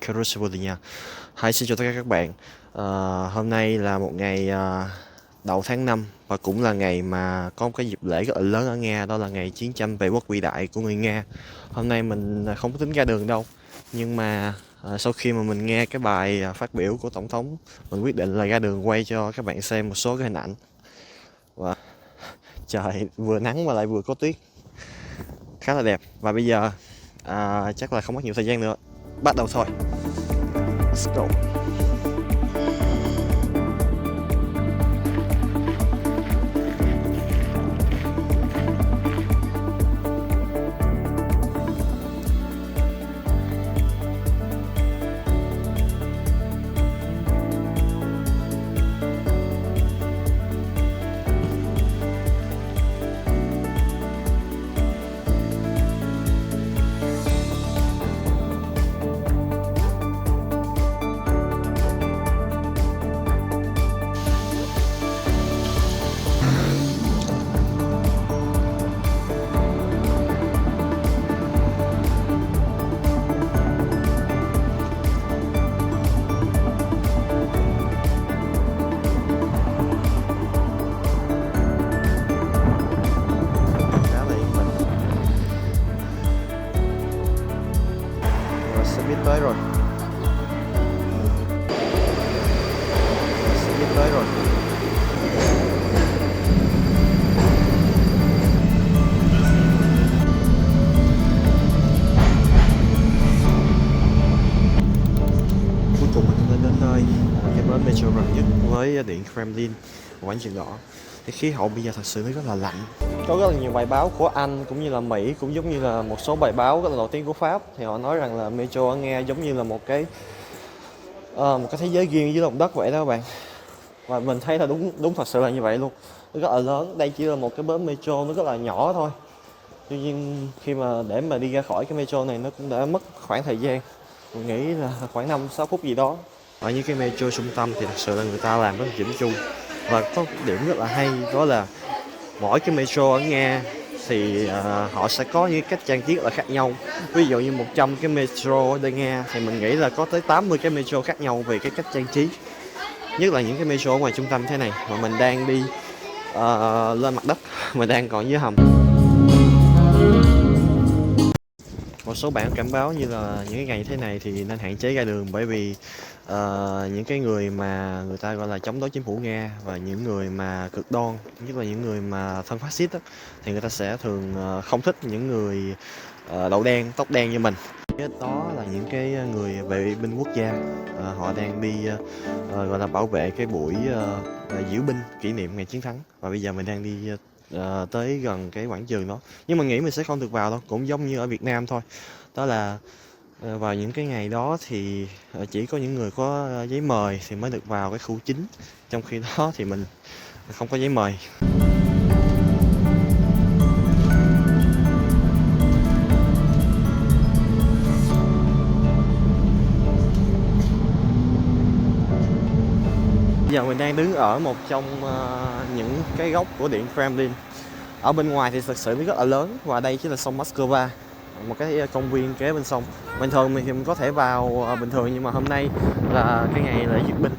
Crucible nha. Hi, xin chào tất cả các bạn. Hôm nay là một ngày đầu tháng 5 và cũng là ngày mà có một cái dịp lễ rất là lớn ở Nga, đó là ngày chiến tranh vệ quốc vĩ đại của người Nga. Hôm nay mình không có tính ra đường đâu, nhưng mà sau khi mà mình nghe cái bài phát biểu của tổng thống, mình quyết định là ra đường quay cho các bạn xem một số cái hình ảnh. Và trời vừa nắng mà lại vừa có tuyết, khá là đẹp. Và bây giờ chắc là không mất nhiều thời gian nữa, bắt đầu thôi. Let's go. Xe buýt tới rồi. Xe buýt tới rồi. Cuối cùng mình đã đến nơi, cái bến metro gần nhất với điện Kremlin, quảng trường đỏ. Cái khí hậu bây giờ thật sự nó rất là lạnh. Có rất là nhiều bài báo của Anh cũng như là Mỹ, cũng giống như là một số bài báo rất là nổi tiếng của Pháp, thì họ nói rằng là metro ở Nga giống như là một cái thế giới riêng dưới lòng đất vậy đó các bạn. Và mình thấy là đúng thật sự là như vậy luôn. Nó rất là lớn, đây chỉ là một cái bến metro nó rất là nhỏ thôi. Tuy nhiên khi mà để mà đi ra khỏi cái metro này nó cũng đã mất khoảng thời gian, mình nghĩ là khoảng 5-6 phút gì đó. Ở những cái metro trung tâm thì thật sự là người ta làm rất là chỉnh chu. Và có một điểm rất là hay, đó là mỗi cái metro ở Nga thì họ sẽ có những cách trang trí rất là khác nhau. Ví dụ như 100 cái metro ở đây Nga thì mình nghĩ là có tới 80 cái metro khác nhau về cái cách trang trí. Nhất là những cái metro ở ngoài trung tâm thế này mà mình đang đi lên mặt đất, mình đang còn dưới hầm. Một số bạn cảnh báo như là những cái ngày như thế này thì nên hạn chế ra đường, bởi vì những cái người mà người ta gọi là chống đối chính phủ Nga và những người mà cực đoan, nhất là những người mà thân phát xít thì người ta sẽ thường không thích những người đậu đen tóc đen như mình. Đó là những cái người vệ binh quốc gia, họ đang đi gọi là bảo vệ cái buổi diễu binh kỷ niệm ngày chiến thắng, và bây giờ mình đang đi tới gần cái quảng trường đó, nhưng mà nghĩ mình sẽ không được vào đâu, cũng giống như ở Việt Nam thôi. Đó là vào những cái ngày đó thì chỉ có những người có giấy mời thì mới được vào cái khu chính, trong khi đó thì mình không có giấy mời. Giờ mình đang đứng ở một trong những cái góc của điện Kremlin. Ở bên ngoài thì thực sự nó rất là lớn, và đây chính là sông Moscow, một cái công viên kế bên sông. Bình thường thì mình có thể vào bình thường, nhưng mà hôm nay là cái ngày lễ duyệt binh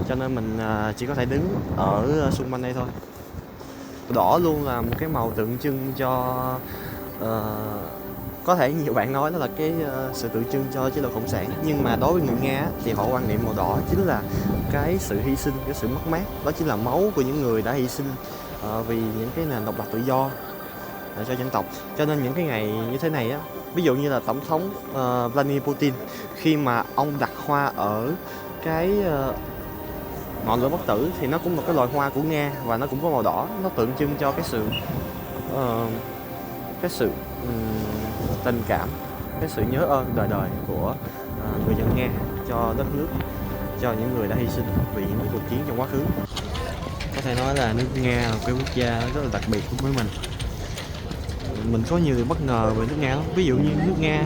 cho nên mình chỉ có thể đứng ở xung quanh đây thôi. Đỏ luôn là một cái màu tượng trưng cho có thể nhiều bạn nói đó là cái sự tượng trưng cho chế độ cộng sản, nhưng mà đối với người Nga thì họ quan niệm màu đỏ chính là cái sự hy sinh, cái sự mất mát, đó chính là máu của những người đã hy sinh vì những cái nền độc lập tự do cho dân tộc. Cho nên những cái ngày như thế này á, ví dụ như là tổng thống Vladimir Putin, khi mà ông đặt hoa ở cái ngọn lửa bất tử thì nó cũng là một cái loài hoa của Nga và nó cũng có màu đỏ, nó tượng trưng cho cái sự cái sự tình cảm, cái sự nhớ ơn đời đời của người dân Nga cho đất nước, cho những người đã hy sinh vì những cuộc chiến trong quá khứ. Có thể nói là nước Nga là cái quốc gia rất là đặc biệt với mình. Mình có nhiều điều bất ngờ về nước Nga lắm. Ví dụ như nước Nga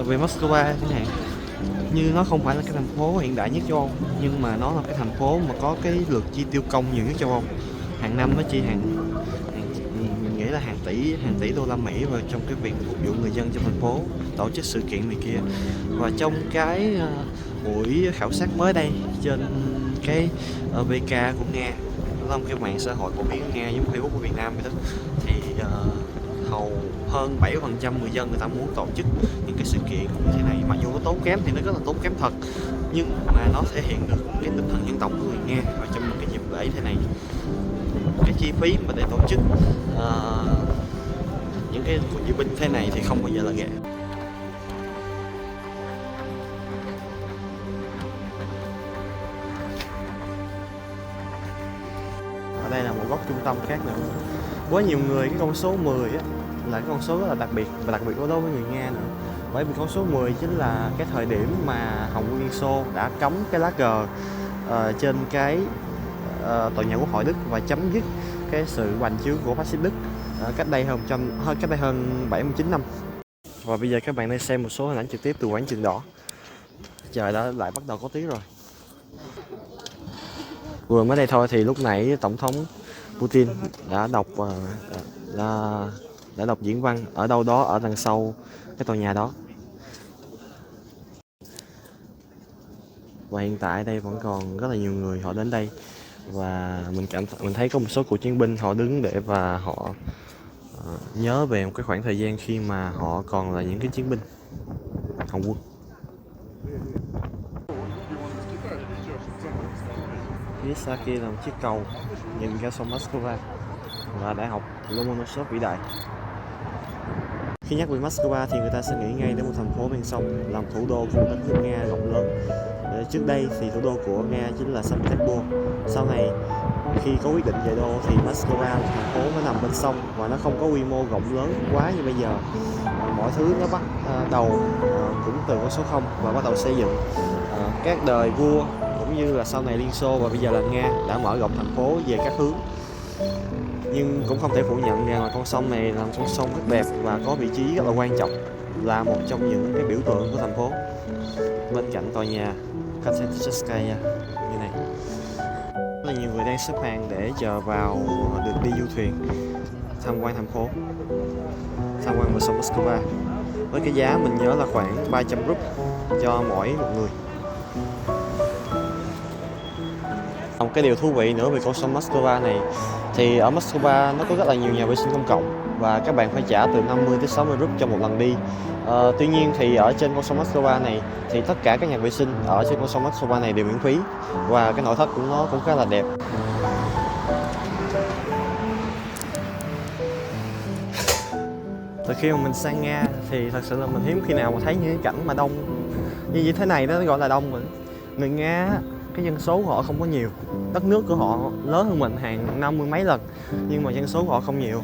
về Moscow chẳng hạn, như nó không phải là cái thành phố hiện đại nhất châu Âu, nhưng mà nó là cái thành phố mà có cái lượt chi tiêu công nhiều nhất châu Âu. Hàng năm nó chi mình nghĩ là hàng tỷ đô la Mỹ vào trong cái việc phục vụ người dân trong thành phố, tổ chức sự kiện này kia. Và trong cái buổi khảo sát mới đây trên cái VK của Nga, đó là một cái mạng xã hội phổ biến Nga giống Facebook của Việt Nam vậy đó, thì hầu hơn 7% người dân người ta muốn tổ chức những cái sự kiện như thế này. Mặc dù nó tốn kém thì nó rất là tốn kém thật, nhưng mà nó thể hiện được cái tinh thần dân tộc của người Nga. Và trong những cái dịp lễ thế này, cái chi phí mà để tổ chức những cái cuộc diễu binh thế này thì không bao giờ là rẻ. Ở đây là một góc trung tâm khác nữa. Với nhiều người cái con số 10 á, là cái con số rất là đặc biệt, và đặc biệt đối với người Nga nữa. Bởi vì con số 10 chính là cái thời điểm mà Hồng quân Liên Xô đã cấm cái lá cờ trên cái tòa nhà Quốc hội Đức và chấm dứt cái sự hoành chiếu của phát xít Đức cách đây hơn 79 năm. Và bây giờ các bạn đang xem một số hình ảnh trực tiếp từ quảng trường đỏ. Trời đã lại bắt đầu có tiếng rồi. Vừa mới đây thôi thì lúc nãy Tổng thống Putin đã đọc diễn văn ở đâu đó ở đằng sau cái tòa nhà đó. Và hiện tại đây vẫn còn rất là nhiều người họ đến đây, và mình thấy có một số cựu chiến binh họ đứng để và họ nhớ về một cái khoảng thời gian khi mà họ còn là những cái chiến binh Hồng quân. Phía xa kia là một chiếc cầu nhìn ra sông Moscow và đại học Lomonosov vĩ đại. Khi nhắc về Moscow thì người ta sẽ nghĩ ngay đến một thành phố ven sông làm thủ đô của đất nước Nga rộng lớn. Trước đây thì thủ đô của Nga chính là Saint Petersburg. Sau này khi có quyết định về đô thì Moscow là thành phố nó nằm bên sông và nó không có quy mô rộng lớn quá như bây giờ. Mọi thứ nó bắt đầu cũng từ con số 0 và bắt đầu xây dựng. Các đời vua cũng như là sau này Liên Xô và bây giờ là Nga đã mở rộng thành phố về các hướng. Nhưng cũng không thể phủ nhận rằng là con sông này là một con sông rất đẹp và có vị trí rất là quan trọng, là một trong những cái biểu tượng của thành phố. Bên cạnh tòa nhà Katelinskaya như này, rất là nhiều người đang xếp hàng để chờ vào được đi du thuyền tham quan thành phố, tham quan bờ sông Moscow, với cái giá mình nhớ là khoảng 300 rúp cho mỗi một người. Một cái điều thú vị nữa về con sông Moscow này thì ở Moscow nó có rất là nhiều nhà vệ sinh công cộng và các bạn phải trả từ 50 tới 60 rúp cho một lần đi. Tuy nhiên thì ở trên con sông Moscow này thì tất cả các nhà vệ sinh ở trên con sông Moscow này đều miễn phí, và cái nội thất của nó cũng khá là đẹp. Từ khi mà mình sang Nga thì thật sự là mình hiếm khi nào mà thấy những cái cảnh mà đông như thế này, đó gọi là đông. Người Nga cái dân số của họ không có nhiều, đất nước của họ lớn hơn mình hàng 50 mấy lần, nhưng mà dân số của họ không nhiều.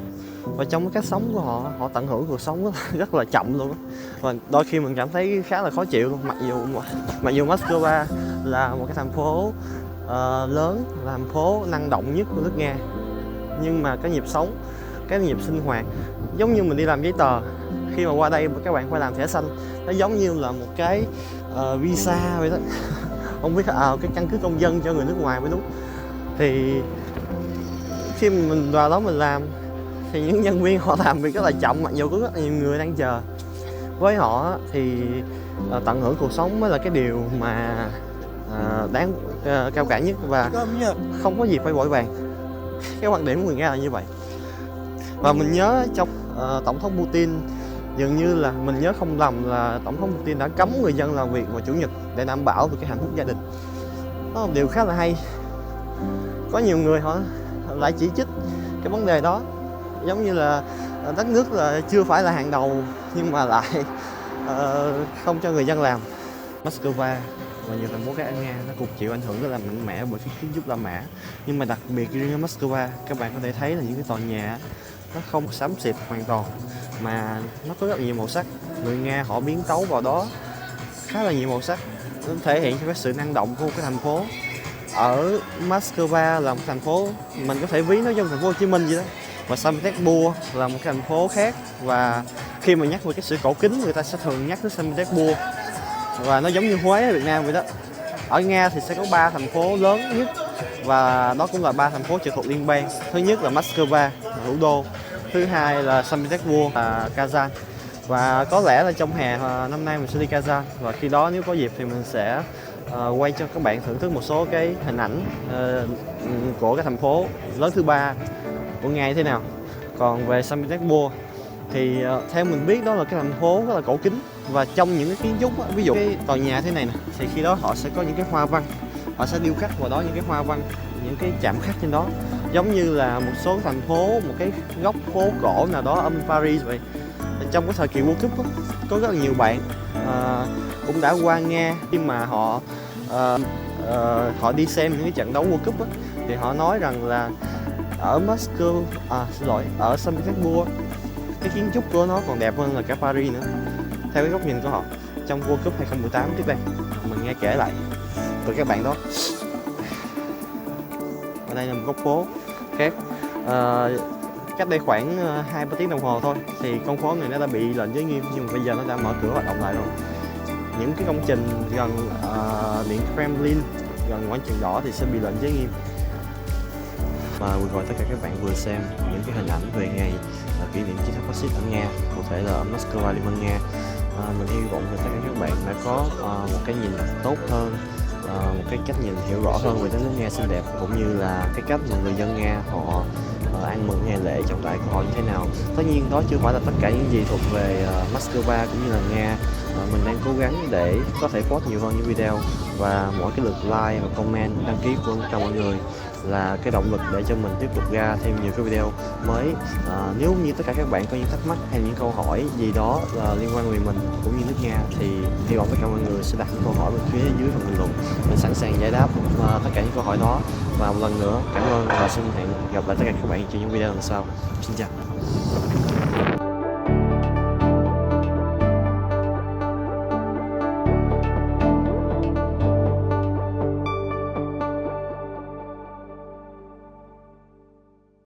Và trong cái cách sống của họ, họ tận hưởng cuộc sống rất là chậm luôn. Và đôi khi mình cảm thấy khá là khó chịu luôn. Mặc dù Moscow là một cái thành phố lớn, là thành phố năng động nhất của nước Nga, nhưng mà cái nhịp sống, cái nhịp sinh hoạt giống như mình đi làm giấy tờ. Khi mà qua đây các bạn phải làm thẻ xanh, nó giống như là một cái visa vậy đó. Không biết cái căn cứ công dân cho người nước ngoài mới đúng. Thì khi mình vào đó mình làm thì những nhân viên họ làm việc rất là chậm, mặc dù có rất là nhiều người đang chờ. Với họ thì tận hưởng cuộc sống mới là cái điều mà đáng cao cả nhất, và không có gì phải vội vàng. Cái quan điểm của người Nga là như vậy. Và mình nhớ trong Tổng thống Putin, dường như là mình nhớ không lầm là Tổng thống Putin đã cấm người dân làm việc vào Chủ nhật để đảm bảo được cái hạnh phúc gia đình. Đó là một điều khá là hay. Có nhiều người họ lại chỉ trích cái vấn đề đó, giống như là đất nước là chưa phải là hàng đầu nhưng mà lại không cho người dân làm. Moscow và nhiều thành phố khác ở Nga nó cũng chịu ảnh hưởng rất là mạnh mẽ bởi cái kiến trúc La Mã, nhưng mà đặc biệt riêng ở Moscow các bạn có thể thấy là những cái tòa nhà nó không xám xịt hoàn toàn mà nó có rất là nhiều màu sắc. Người Nga họ biến tấu vào đó khá là nhiều màu sắc, nó thể hiện cho cái sự năng động của một cái thành phố. Ở Moscow là một thành phố mình có thể ví nó giống thành phố Hồ Chí Minh vậy đó, và Saint Petersburg là một cái thành phố khác. Và khi mà nhắc về cái sự cổ kính, người ta sẽ thường nhắc tới Saint Petersburg, và nó giống như Huế ở Việt Nam vậy đó. Ở Nga thì sẽ có 3 thành phố lớn nhất, và đó cũng là 3 thành phố trực thuộc liên bang. Thứ nhất là Moscow, thủ đô. Thứ hai là Saint Petersburg, là Kazan. Và có lẽ là trong hè năm nay mình sẽ đi Kazan, và khi đó nếu có dịp thì mình sẽ quay cho các bạn thưởng thức một số cái hình ảnh của cái thành phố lớn thứ 3 của Nga như thế nào. Còn về Saint Petersburg thì theo mình biết đó là cái thành phố rất là cổ kính, và trong những cái kiến trúc ví dụ cái tòa nhà thế này nè, thì khi đó họ sẽ có những cái hoa văn, họ sẽ điêu khắc vào đó những cái hoa văn, những cái chạm khắc trên đó, giống như là một số thành phố, một cái góc phố cổ nào đó ở Paris vậy. Trong cái thời kỳ World Cup có rất là nhiều bạn cũng đã qua Nga khi mà họ đi xem những cái trận đấu World Cup thì họ nói rằng là ở ở Saint Petersburg cái kiến trúc của nó còn đẹp hơn là cả Paris nữa, theo cái góc nhìn của họ trong World Cup 2018 trước đây mình nghe kể lại từ các bạn đó. Ở đây là một góc phố khác, cách đây khoảng 2-3 tiếng đồng hồ thôi thì con phố này nó đã bị lệnh giới nghiêm, nhưng mà bây giờ nó đã mở cửa hoạt động lại rồi. Những cái công trình gần điện Kremlin, gần quảng trường đỏ thì sẽ bị lệnh giới nghiêm. Và vừa rồi tất cả các bạn vừa xem những cái hình ảnh về ngày kỷ niệm chiến thắng phát-xít ở Nga, cụ thể là ở Moscow, Liên bang Nga. Mình hy vọng là tất cả các bạn đã có một cái nhìn tốt hơn, một cái cách nhìn hiểu rõ hơn về đất nước Nga xinh đẹp, cũng như là cái cách mà người dân Nga họ ăn mừng ngày lễ trọng đại của họ như thế nào. Tất nhiên đó chưa phải là tất cả những gì thuộc về Moscow cũng như là Nga. Mình đang cố gắng để có thể post nhiều hơn những video, và mỗi cái lượt like và comment, đăng ký của tất cả mọi người là cái động lực để cho mình tiếp tục ra thêm nhiều cái video mới. Nếu như tất cả các bạn có những thắc mắc hay những câu hỏi gì đó liên quan về mình cũng như nước Nga thì hy vọng tất cả mọi người sẽ đặt những câu hỏi bên phía dưới phần bình luận. Mình sẵn sàng giải đáp tất cả những câu hỏi đó. Và một lần nữa cảm ơn và xin hẹn gặp lại tất cả các bạn trong những video lần sau. Xin chào.